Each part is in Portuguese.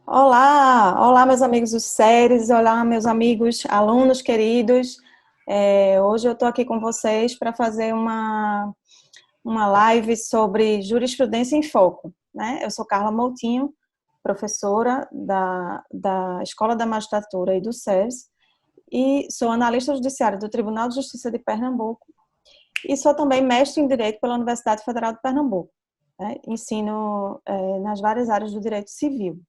Olá meus amigos dos séries, olá meus amigos alunos queridos. Hoje eu estou aqui com vocês para fazer uma live sobre jurisprudência em foco, né? Eu sou Carla Moutinho, professora da Escola da Magistratura e do SES, e sou analista judiciária do Tribunal de Justiça de Pernambuco e sou também mestre em Direito pela Universidade Federal de Pernambuco, né? Ensino nas várias áreas do direito civil.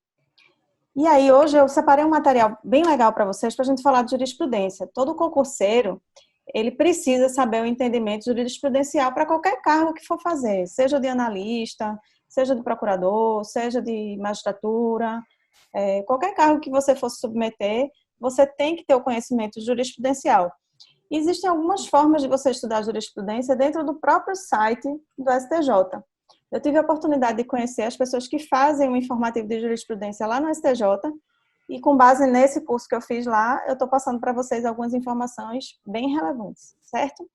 E aí, hoje eu separei um material bem legal para vocês, para a gente falar de jurisprudência. Todo concurseiro, ele precisa saber o entendimento jurisprudencial para qualquer cargo que for fazer, seja de analista, seja de procurador, seja de magistratura, qualquer cargo que você for se submeter, você tem que ter o conhecimento jurisprudencial. Existem algumas formas de você estudar jurisprudência dentro do próprio site do STJ. Eu tive a oportunidade de conhecer as pessoas que fazem o informativo de jurisprudência lá no STJ, e com base nesse curso que eu fiz lá, eu estou passando para vocês algumas informações bem relevantes, certo?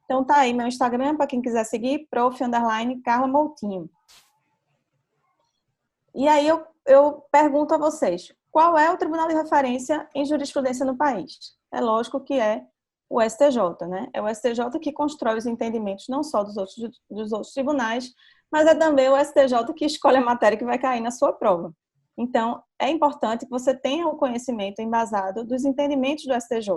Então tá aí meu Instagram, para quem quiser seguir, prof_Carla Moutinho. E aí eu pergunto a vocês, qual é o tribunal de referência em jurisprudência no país? É lógico que é o STJ, né? É o STJ que constrói os entendimentos não só dos outros tribunais, mas é também o STJ que escolhe a matéria que vai cair na sua prova. Então, é importante que você tenha o conhecimento embasado dos entendimentos do STJ.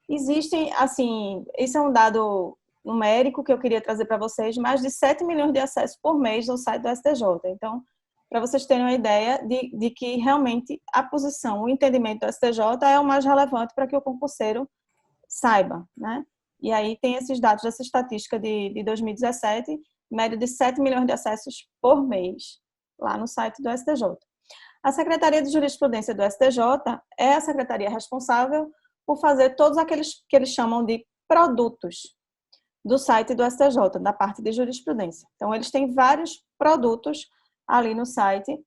Existem, assim, esse é um dado numérico que eu queria trazer para vocês, mais de 7 milhões de acessos por mês no site do STJ. Então, para vocês terem uma ideia de que realmente a posição, o entendimento do STJ é o mais relevante para que o concurseiro saiba, né? E aí tem esses dados dessa estatística de 2017, média de 7 milhões de acessos por mês, lá no site do STJ. A Secretaria de Jurisprudência do STJ é a secretaria responsável por fazer todos aqueles que eles chamam de produtos do site do STJ, da parte de jurisprudência. Então, eles têm vários produtos ali no site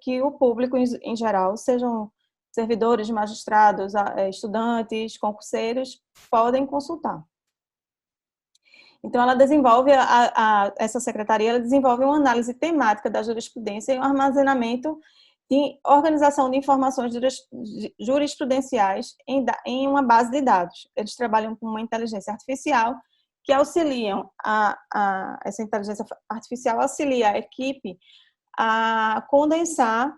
que o público em geral, sejam servidores, magistrados, estudantes, concurseiros, podem consultar. Então, ela desenvolve, essa secretaria ela desenvolve uma análise temática da jurisprudência e um armazenamento de organização de informações jurisprudenciais em uma base de dados. Eles trabalham com uma inteligência artificial que auxiliam essa inteligência artificial auxilia a equipe a condensar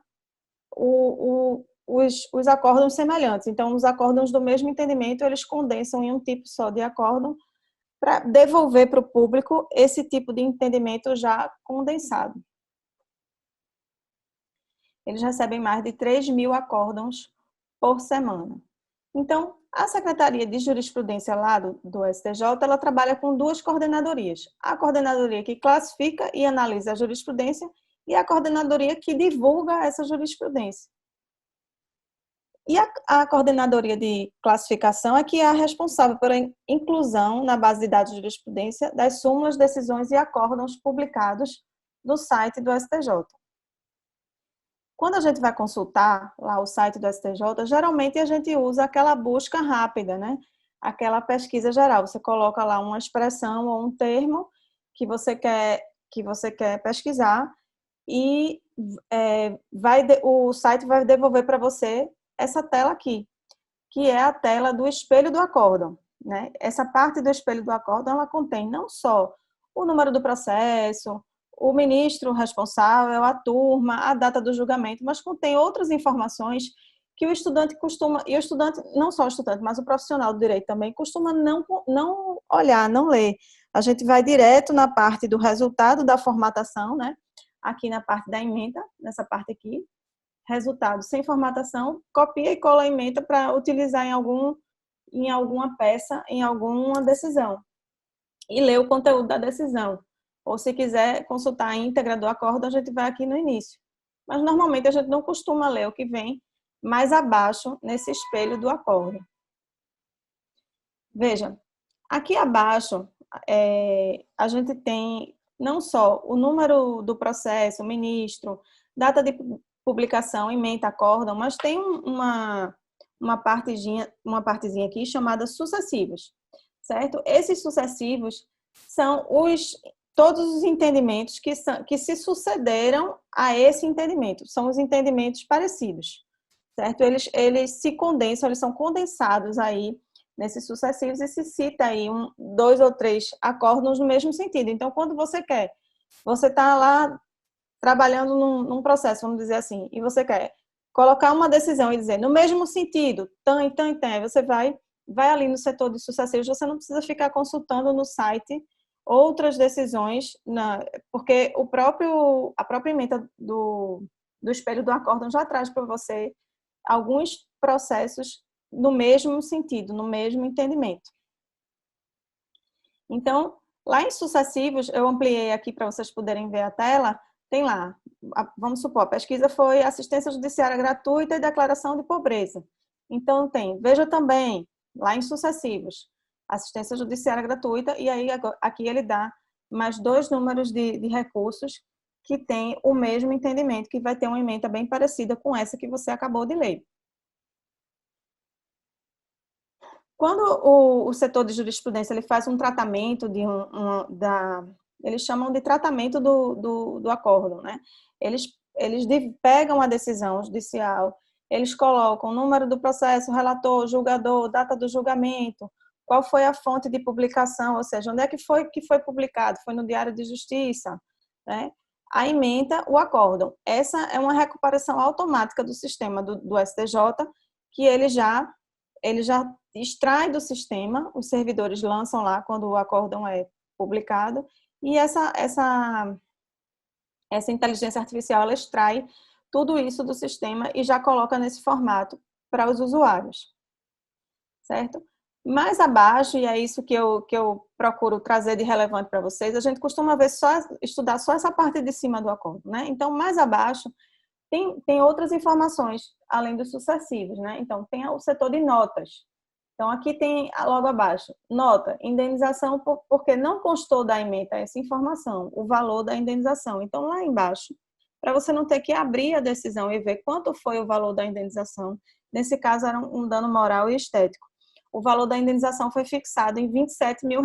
os acórdãos semelhantes. Então, os acórdãos do mesmo entendimento, eles condensam em um tipo só de acórdão para devolver para o público esse tipo de entendimento já condensado. Eles recebem mais de 3.000 acórdãos por semana. Então, a Secretaria de Jurisprudência lá do STJ, ela trabalha com duas coordenadorias. A coordenadoria que classifica e analisa a jurisprudência e a coordenadoria que divulga essa jurisprudência. E a coordenadoria de classificação é que é a responsável pela inclusão na base de dados de jurisprudência das súmulas, decisões e acórdãos publicados no site do STJ. Quando a gente vai consultar lá o site do STJ, geralmente a gente usa aquela busca rápida, né? Aquela pesquisa geral. Você coloca lá uma expressão ou um termo que você quer pesquisar e o site vai devolver para você essa tela aqui, que é a tela do espelho do acórdão, né? Essa parte do espelho do acórdão, ela contém não só o número do processo, o ministro responsável, a turma, a data do julgamento, mas contém outras informações que o estudante costuma, e o estudante, não só o estudante, mas o profissional do direito também, costuma não olhar, não ler. A gente vai direto na parte do resultado da formatação, né? Aqui na parte da ementa, nessa parte aqui, resultado sem formatação, copia e cola a ementa para utilizar em alguma peça, em alguma decisão. E ler o conteúdo da decisão. Ou se quiser consultar a íntegra do acórdão, a gente vai aqui no início. Mas normalmente a gente não costuma ler o que vem mais abaixo nesse espelho do acórdão. Veja, aqui abaixo a gente tem não só o número do processo, o ministro, data de publicação, ementa, acórdão, mas tem uma partezinha aqui chamada sucessivos, certo? Esses sucessivos são todos os entendimentos que se sucederam a esse entendimento. São os entendimentos parecidos, certo? Eles se condensam, eles são condensados aí nesses sucessivos e se cita aí dois ou três acórdons no mesmo sentido. Então, quando você quer, você está lá trabalhando num processo, vamos dizer assim, e você quer colocar uma decisão e dizer no mesmo sentido, tan e tan e tan, você vai ali no setor de sucessivos, você não precisa ficar consultando no site outras decisões, porque a própria ementa do espelho do acórdão já traz para você alguns processos no mesmo sentido, no mesmo entendimento. Então, lá em sucessivos, eu ampliei aqui para vocês poderem ver a tela, tem lá, vamos supor, a pesquisa foi assistência judiciária gratuita e declaração de pobreza. Então, veja também, lá em sucessivos, assistência judiciária gratuita, e aí aqui ele dá mais dois números de recursos que tem o mesmo entendimento, que vai ter uma ementa bem parecida com essa que você acabou de ler. Quando o setor de jurisprudência ele faz um tratamento eles chamam de tratamento do acórdão, né? Eles pegam a decisão judicial, eles colocam o número do processo, relator, julgador, data do julgamento, qual foi a fonte de publicação, ou seja, onde é que foi publicado? Foi no Diário de Justiça, né? A ementa o acórdão. Essa é uma recuperação automática do sistema do STJ, que ele já extrai do sistema, os servidores lançam lá quando o acórdão é publicado, e essa inteligência artificial ela extrai tudo isso do sistema e já coloca nesse formato para os usuários, certo? Mais abaixo, e é isso que eu procuro trazer de relevante para vocês, a gente costuma estudar só essa parte de cima do acórdão, né? Então, mais abaixo, tem outras informações, além dos sucessivos, né? Então, tem o setor de notas. Então, aqui tem logo abaixo, nota, indenização, porque não constou da ementa essa informação, o valor da indenização. Então, lá embaixo, para você não ter que abrir a decisão e ver quanto foi o valor da indenização, nesse caso era um dano moral e estético. O valor da indenização foi fixado em R$27 mil.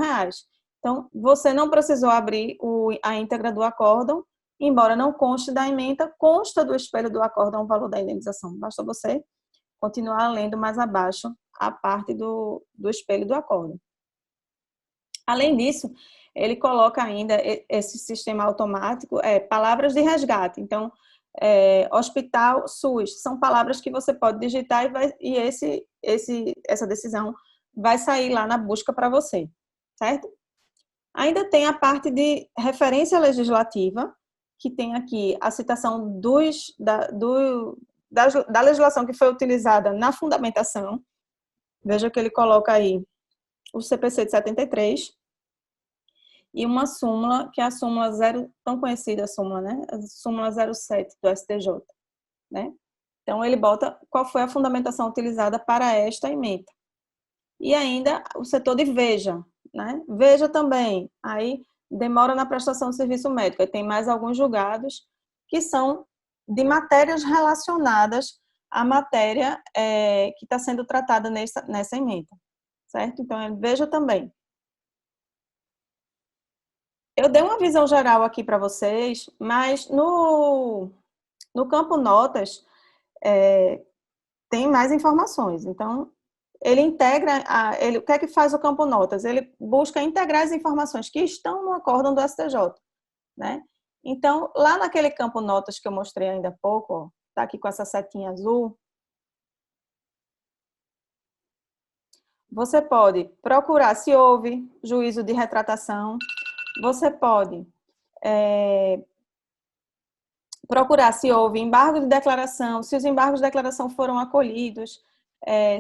Então, você não precisou abrir a íntegra do acórdão, embora não conste da ementa, consta do espelho do acórdão o valor da indenização. Basta você continuar lendo mais abaixo a parte do espelho do acórdão. Além disso, ele coloca ainda esse sistema automático, palavras de resgate. Então, hospital, SUS, são palavras que você pode digitar e essa decisão vai sair lá na busca para você, certo? Ainda tem a parte de referência legislativa, que tem aqui a citação da legislação que foi utilizada na fundamentação. Veja que ele coloca aí o CPC de 73 e uma súmula, que é a súmula tão conhecida a súmula, né? A súmula 07 do STJ, né? Então, ele bota qual foi a fundamentação utilizada para esta ementa. E ainda o setor de veja, né? Veja também, aí demora na prestação de serviço médico. Aí tem mais alguns julgados que são de matérias relacionadas à matéria que está sendo tratada nessa ementa, certo? Então, veja também. Eu dei uma visão geral aqui para vocês, mas no campo notas tem mais informações. Então, ele integra, o que é que faz o campo notas? Ele busca integrar as informações que estão no acórdão do STJ, né? Então, lá naquele campo notas que eu mostrei ainda há pouco, está aqui com essa setinha azul, você pode procurar se houve juízo de retratação, você pode procurar se houve embargo de declaração, se os embargos de declaração foram acolhidos,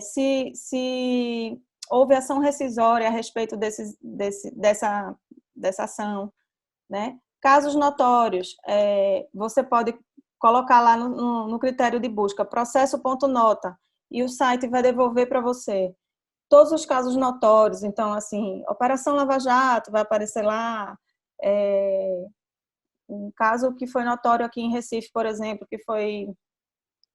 se houve ação rescisória a respeito dessa ação, né? Casos notórios, você pode colocar lá no critério de busca, processo.nota, e o site vai devolver para você todos os casos notórios. Então, assim, Operação Lava Jato vai aparecer lá, um caso que foi notório aqui em Recife, por exemplo, que foi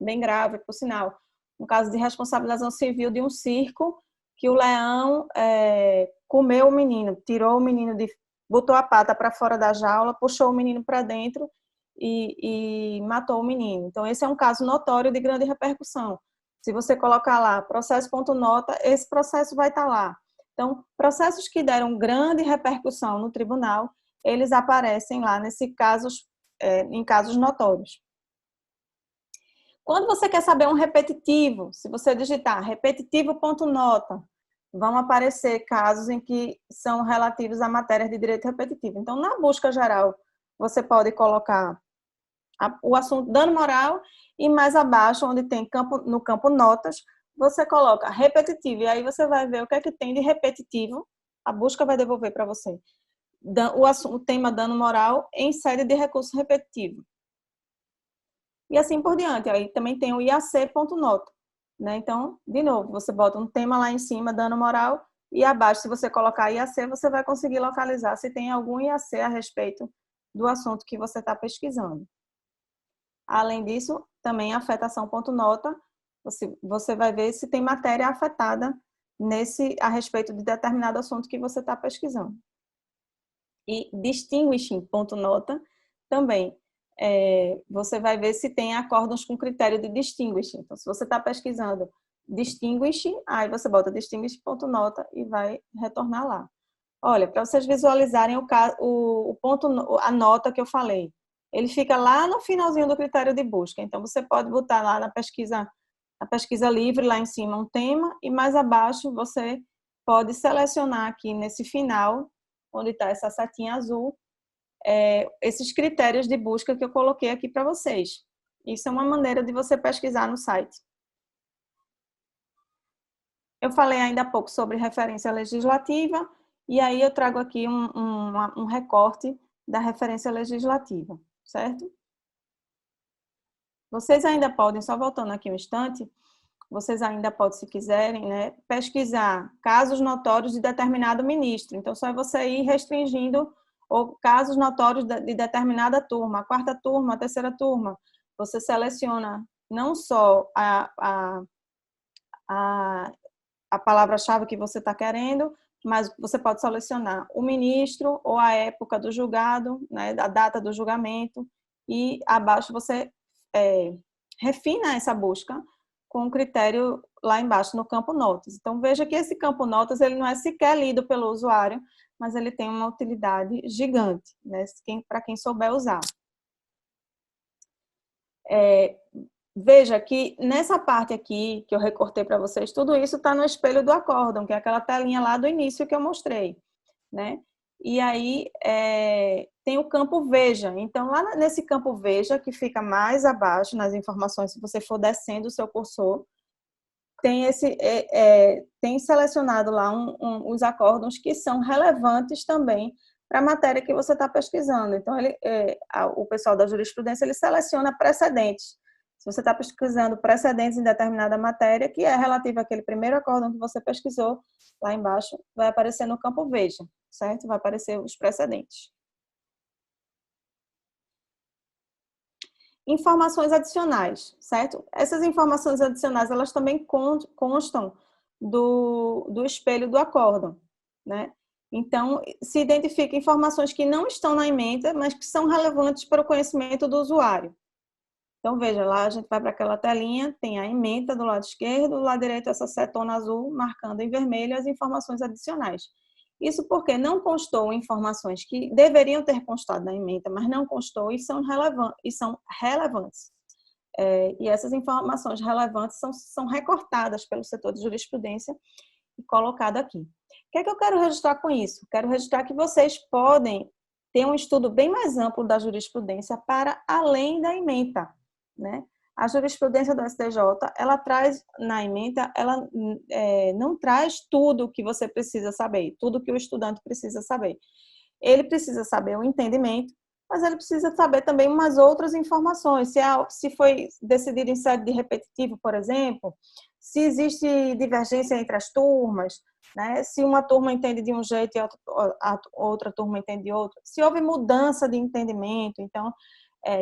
bem grave, por sinal, um caso de responsabilização civil de um circo, que o leão comeu o menino, tirou o menino botou a pata para fora da jaula, puxou o menino para dentro e matou o menino. Então, esse é um caso notório de grande repercussão. Se você colocar lá processo.nota, esse processo vai estar lá. Então, processos que deram grande repercussão no tribunal, eles aparecem lá em casos notórios. Quando você quer saber um repetitivo, se você digitar repetitivo.nota, vão aparecer casos em que são relativos a matérias de direito repetitivo. Então, na busca geral, você pode colocar o assunto dano moral e mais abaixo, onde tem no campo notas, você coloca repetitivo. E aí você vai ver o que é que tem de repetitivo. A busca vai devolver para você o tema dano moral em sede de recurso repetitivo. E assim por diante. Aí também tem o IAC.nota, né? Então, de novo, você bota um tema lá em cima, dano moral, e abaixo, se você colocar IAC, você vai conseguir localizar se tem algum IAC a respeito do assunto que você está pesquisando. Além disso, também a afetação.nota, você vai ver se tem matéria afetada a respeito de determinado assunto que você está pesquisando. E distinguishing.nota também. Você vai ver se tem acórdãos com critério de distinguishing. Então, se você está pesquisando distinguishing, aí você bota distinguishing.nota e vai retornar lá. Olha, para vocês visualizarem a nota que eu falei, ele fica lá no finalzinho do critério de busca. Então, você pode botar lá na pesquisa livre, lá em cima, um tema, e mais abaixo você pode selecionar aqui nesse final, onde está essa setinha azul, esses critérios de busca que eu coloquei aqui para vocês. Isso é uma maneira de você pesquisar no site. Eu falei ainda há pouco sobre referência legislativa, e aí eu trago aqui um recorte da referência legislativa, certo? Vocês ainda podem, só voltando aqui um instante, vocês ainda podem, se quiserem, né, pesquisar casos notórios de determinado ministro. Então, só é você ir restringindo ou casos notórios de determinada turma, a quarta turma, a terceira turma. Você seleciona não só a palavra-chave que você está querendo, mas você pode selecionar o ministro ou a época do julgado, né, a data do julgamento, e abaixo você refina essa busca com o critério lá embaixo no campo notas. Então, veja que esse campo notas ele não é sequer lido pelo usuário, mas ele tem uma utilidade gigante, né, para quem souber usar. Veja que nessa parte aqui que eu recortei para vocês, tudo isso está no espelho do acórdão, que é aquela telinha lá do início que eu mostrei, né? E aí tem o campo Veja. Então, lá nesse campo Veja, que fica mais abaixo nas informações, se você for descendo o seu cursor, tem selecionado lá os acórdãos que são relevantes também para a matéria que você está pesquisando. Então, o pessoal da jurisprudência ele seleciona precedentes. Se você está pesquisando precedentes em determinada matéria, que é relativa àquele primeiro acórdão que você pesquisou, lá embaixo vai aparecer no campo Veja, certo? Vai aparecer os precedentes. Informações adicionais, certo? Essas informações adicionais, elas também constam do espelho do acórdão, né? Então, se identifica informações que não estão na ementa, mas que são relevantes para o conhecimento do usuário. Então, veja, lá a gente vai para aquela telinha, tem a ementa do lado esquerdo, do lado direito essa setona azul, marcando em vermelho as informações adicionais. Isso porque não constou informações que deveriam ter constado na ementa, mas não constou e são relevantes. E essas informações relevantes são recortadas pelo setor de jurisprudência e colocadas aqui. O que é que eu quero registrar com isso? Quero registrar que vocês podem ter um estudo bem mais amplo da jurisprudência para além da ementa, né? A jurisprudência do STJ, ela traz na ementa, ela não traz tudo o que você precisa saber, tudo que o estudante precisa saber. Ele precisa saber o entendimento, mas ele precisa saber também umas outras informações. Se foi decidido em sede de repetitivo, por exemplo, se existe divergência entre as turmas, né? Se uma turma entende de um jeito e a outra turma entende de outro, se houve mudança de entendimento, então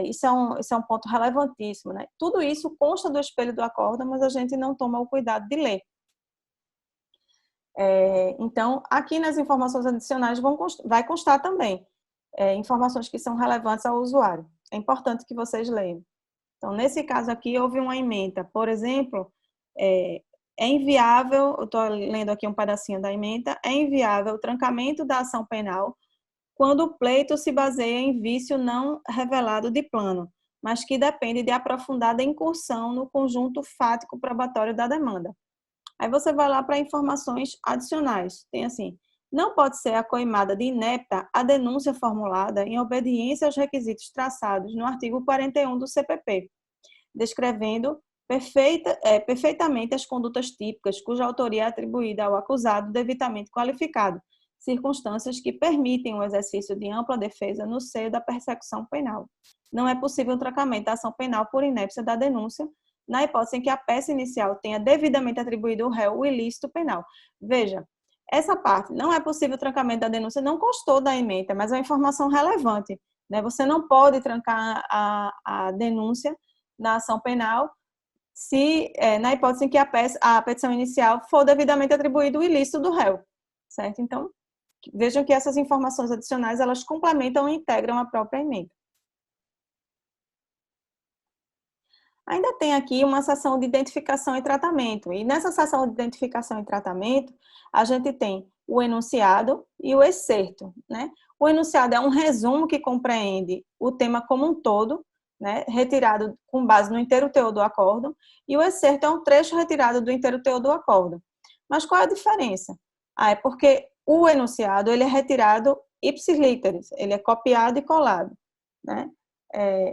isso é um ponto relevantíssimo, né? Tudo isso consta do espelho do acórdão, mas a gente não toma o cuidado de ler. Então, aqui nas informações adicionais vai constar também informações que são relevantes ao usuário. É importante que vocês leiam. Então, nesse caso aqui, houve uma ementa. Por exemplo, é inviável, eu estou lendo aqui um pedacinho da ementa, é inviável o trancamento da ação penal quando o pleito se baseia em vício não revelado de plano, mas que depende de aprofundada incursão no conjunto fático probatório da demanda. Aí você vai lá para informações adicionais. Tem assim, não pode ser acoimada de inepta a denúncia formulada em obediência aos requisitos traçados no artigo 41 do CPP, descrevendo perfeitamente as condutas típicas cuja autoria é atribuída ao acusado devidamente qualificado, circunstâncias que permitem o exercício de ampla defesa no seio da persecução penal. Não é possível o trancamento da ação penal por inépcia da denúncia, na hipótese em que a peça inicial tenha devidamente atribuído ao réu o ilícito penal. Veja, essa parte, não é possível o trancamento da denúncia, não constou da ementa, mas é uma informação relevante. Né? Você não pode trancar a denúncia na ação penal se, na hipótese em que a petição inicial for devidamente atribuído o ilícito do réu. Certo? Então, vejam que essas informações adicionais, elas complementam e integram a própria ementa. Ainda tem aqui uma seção de identificação e tratamento. E nessa seção de identificação e tratamento, a gente tem o enunciado e o excerto. Né? O enunciado é um resumo que compreende o tema como um todo, né? Retirado com base no inteiro teor do acórdão, e o excerto é um trecho retirado do inteiro teor do acórdão. Mas qual é a diferença? É porque o enunciado ele é retirado ipsis literis, ele é copiado e colado. Né?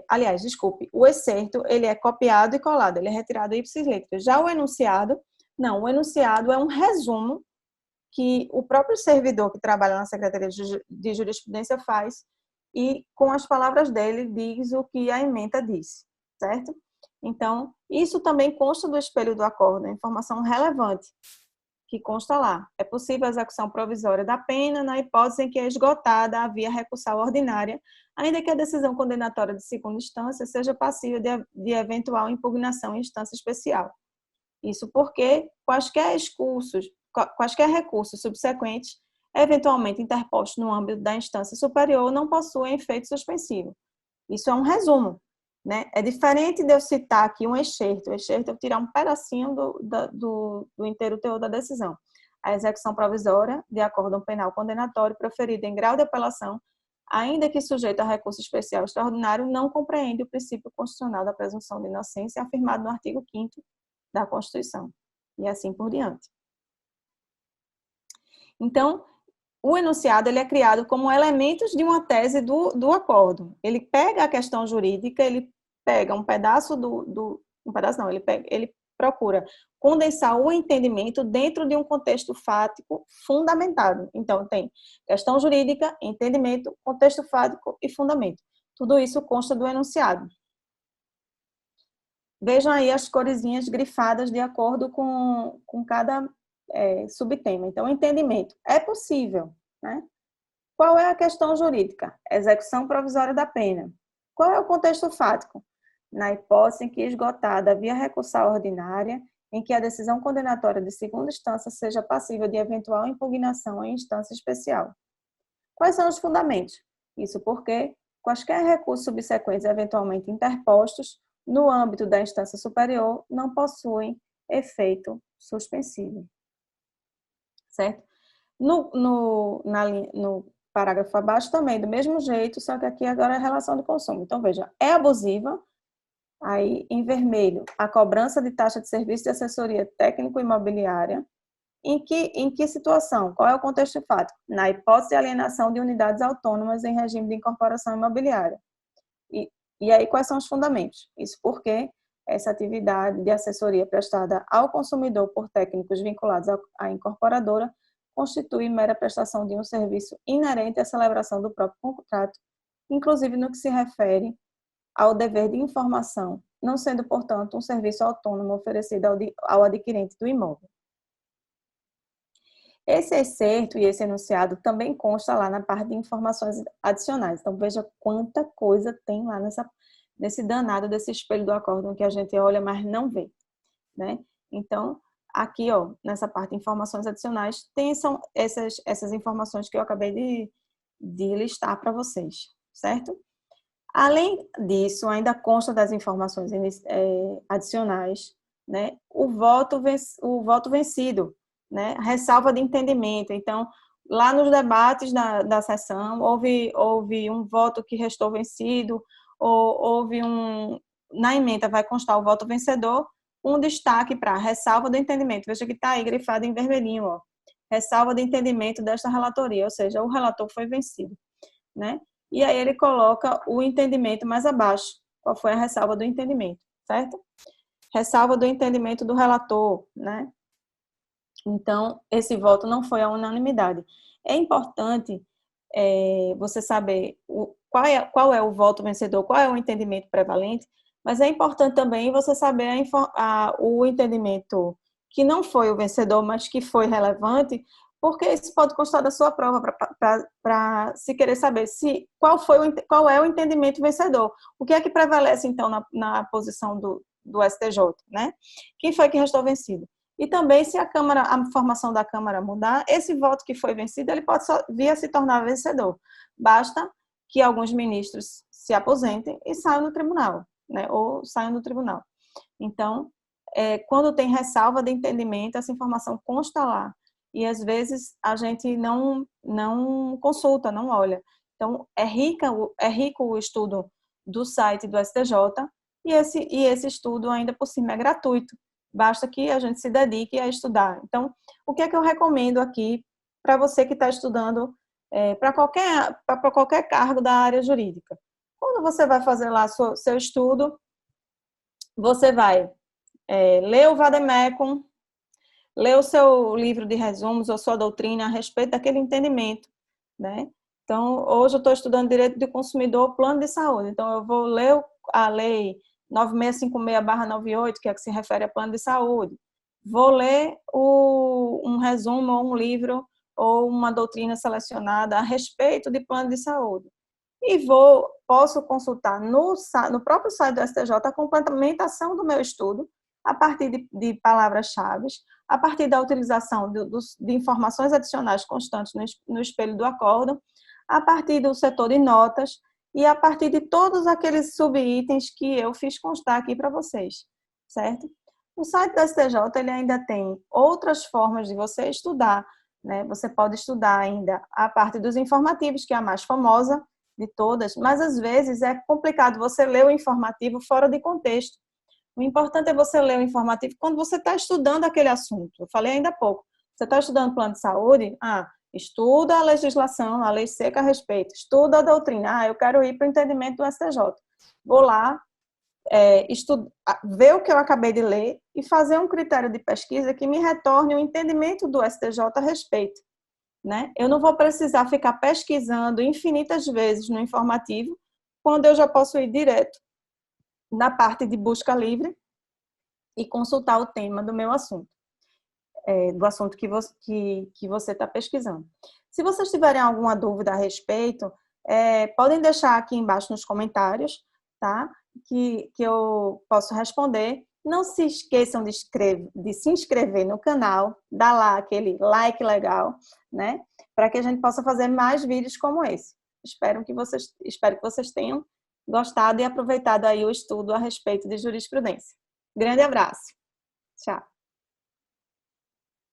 Aliás, desculpe, o excerto, ele é copiado e colado, ele é retirado ipsis literis. Já o enunciado, não, o enunciado é um resumo que o próprio servidor que trabalha na Secretaria de Jurisprudência faz e, com as palavras dele, diz o que a ementa disse, certo? Então, isso também consta do espelho do acórdão, informação relevante que consta lá. É possível a execução provisória da pena na hipótese em que é esgotada a via recursal ordinária, ainda que a decisão condenatória de segunda instância seja passível de eventual impugnação em instância especial. Isso porque quaisquer recursos subsequentes, eventualmente interpostos no âmbito da instância superior, não possuem efeito suspensivo. Isso é um resumo. Né? É diferente de eu citar aqui um excerto. O excerto é eu tirar um pedacinho do inteiro teor da decisão. A execução provisória de acórdão penal condenatório proferida em grau de apelação, ainda que sujeito a recurso especial extraordinário, não compreende o princípio constitucional da presunção de inocência afirmado no artigo 5º da Constituição. E assim por diante. Então, o enunciado ele é criado como elementos de uma tese do acórdão. Ele pega a questão jurídica, ele pega um pedaço ele procura condensar o entendimento dentro de um contexto fático fundamentado. Então, tem questão jurídica, entendimento, contexto fático e fundamento. Tudo isso consta do enunciado. Vejam aí as coresinhas grifadas de acordo com cada subtema. Então, entendimento. É possível, né? Qual é a questão jurídica? Execução provisória da pena. Qual é o contexto fático? Na hipótese em que esgotada a via recursal ordinária, em que a decisão condenatória de segunda instância seja passível de eventual impugnação em instância especial. Quais são os fundamentos? Isso porque quaisquer recursos subsequentes eventualmente interpostos no âmbito da instância superior não possuem efeito suspensivo. Certo? No parágrafo abaixo também, do mesmo jeito, só que aqui agora é a relação de consumo. Então, veja, é abusiva, aí em vermelho, a cobrança de taxa de serviço de assessoria técnico-imobiliária. Em que situação? Qual é o contexto fático? Na hipótese de alienação de unidades autônomas em regime de incorporação imobiliária. E aí, quais são os fundamentos? Isso porque essa atividade de assessoria prestada ao consumidor por técnicos vinculados à incorporadora constitui mera prestação de um serviço inerente à celebração do próprio contrato, inclusive no que se refere ao dever de informação, não sendo, portanto, um serviço autônomo oferecido ao adquirente do imóvel. Esse excerto e esse enunciado também consta lá na parte de informações adicionais. Então, veja quanta coisa tem lá nesse danado desse espelho do acórdão que a gente olha, mas não vê. Né? Então, aqui, ó, nessa parte de informações adicionais, são essas informações que eu acabei de listar para vocês, certo? Além disso, ainda consta das informações adicionais, né, o voto vencido, né, ressalva de entendimento. Então, lá nos debates da sessão, houve um voto que restou vencido, ou na ementa vai constar o voto vencedor, um destaque para ressalva do entendimento. Veja que está aí grifado em vermelhinho, ó, ressalva de entendimento desta relatoria, ou seja, o relator foi vencido, né? E aí ele coloca o entendimento mais abaixo. Qual foi a ressalva do entendimento, certo? Ressalva do entendimento do relator, né? Então, esse voto não foi a unanimidade. É importante você saber qual é o voto vencedor, qual é o entendimento prevalente, mas é importante também você saber o entendimento que não foi o vencedor, mas que foi relevante, porque isso pode constar da sua prova para se querer saber qual é o entendimento vencedor. O que é que prevalece, então, na posição do STJ, né? Quem foi que restou vencido? E também, se a formação da Câmara mudar, esse voto que foi vencido, ele pode vir a se tornar vencedor. Basta que alguns ministros se aposentem e saiam do tribunal, né? Ou saiam do tribunal. Então, quando tem ressalva de entendimento, essa informação consta lá. E, às vezes, a gente não consulta, não olha. Então, é rico o estudo do site do STJ, e esse estudo, ainda por cima, é gratuito. Basta que a gente se dedique a estudar. Então, o que é que eu recomendo aqui para você que está estudando para qualquer cargo da área jurídica? Quando você vai fazer lá seu estudo, você vai ler o Vademecum, ler o seu livro de resumos ou sua doutrina a respeito daquele entendimento, né? Então, hoje eu estou estudando Direito do Consumidor, Plano de Saúde. Então, eu vou ler a lei 9656/98, que é que se refere a plano de saúde. Vou ler um resumo ou um livro ou uma doutrina selecionada a respeito de plano de saúde. E posso consultar no próprio site do STJ a complementação do meu estudo, a partir de palavras-chave, a partir da utilização de informações adicionais constantes no espelho do acórdão, a partir do setor de notas e a partir de todos aqueles subitens que eu fiz constar aqui para vocês, certo? O site do STJ ele ainda tem outras formas de você estudar, né? Você pode estudar ainda a parte dos informativos, que é a mais famosa de todas, mas às vezes é complicado você ler o informativo fora de contexto. O importante é você ler o informativo quando você está estudando aquele assunto. Eu falei ainda há pouco. Você está estudando plano de saúde? Estuda a legislação, a lei seca a respeito. Estuda a doutrina. Eu quero ir para o entendimento do STJ. Vou lá, ver o que eu acabei de ler e fazer um critério de pesquisa que me retorne o entendimento do STJ a respeito, né? Eu não vou precisar ficar pesquisando infinitas vezes no informativo, quando eu já posso ir direto na parte de busca livre e consultar o tema do meu assunto, do assunto que você está pesquisando. Se vocês tiverem alguma dúvida a respeito, podem deixar aqui embaixo nos comentários, tá? Que eu posso responder. Não se esqueçam de se inscrever no canal, dar lá aquele like legal, né? Para que a gente possa fazer mais vídeos como esse. Espero que vocês tenham gostado e aproveitado aí o estudo a respeito de jurisprudência. Grande abraço. Tchau.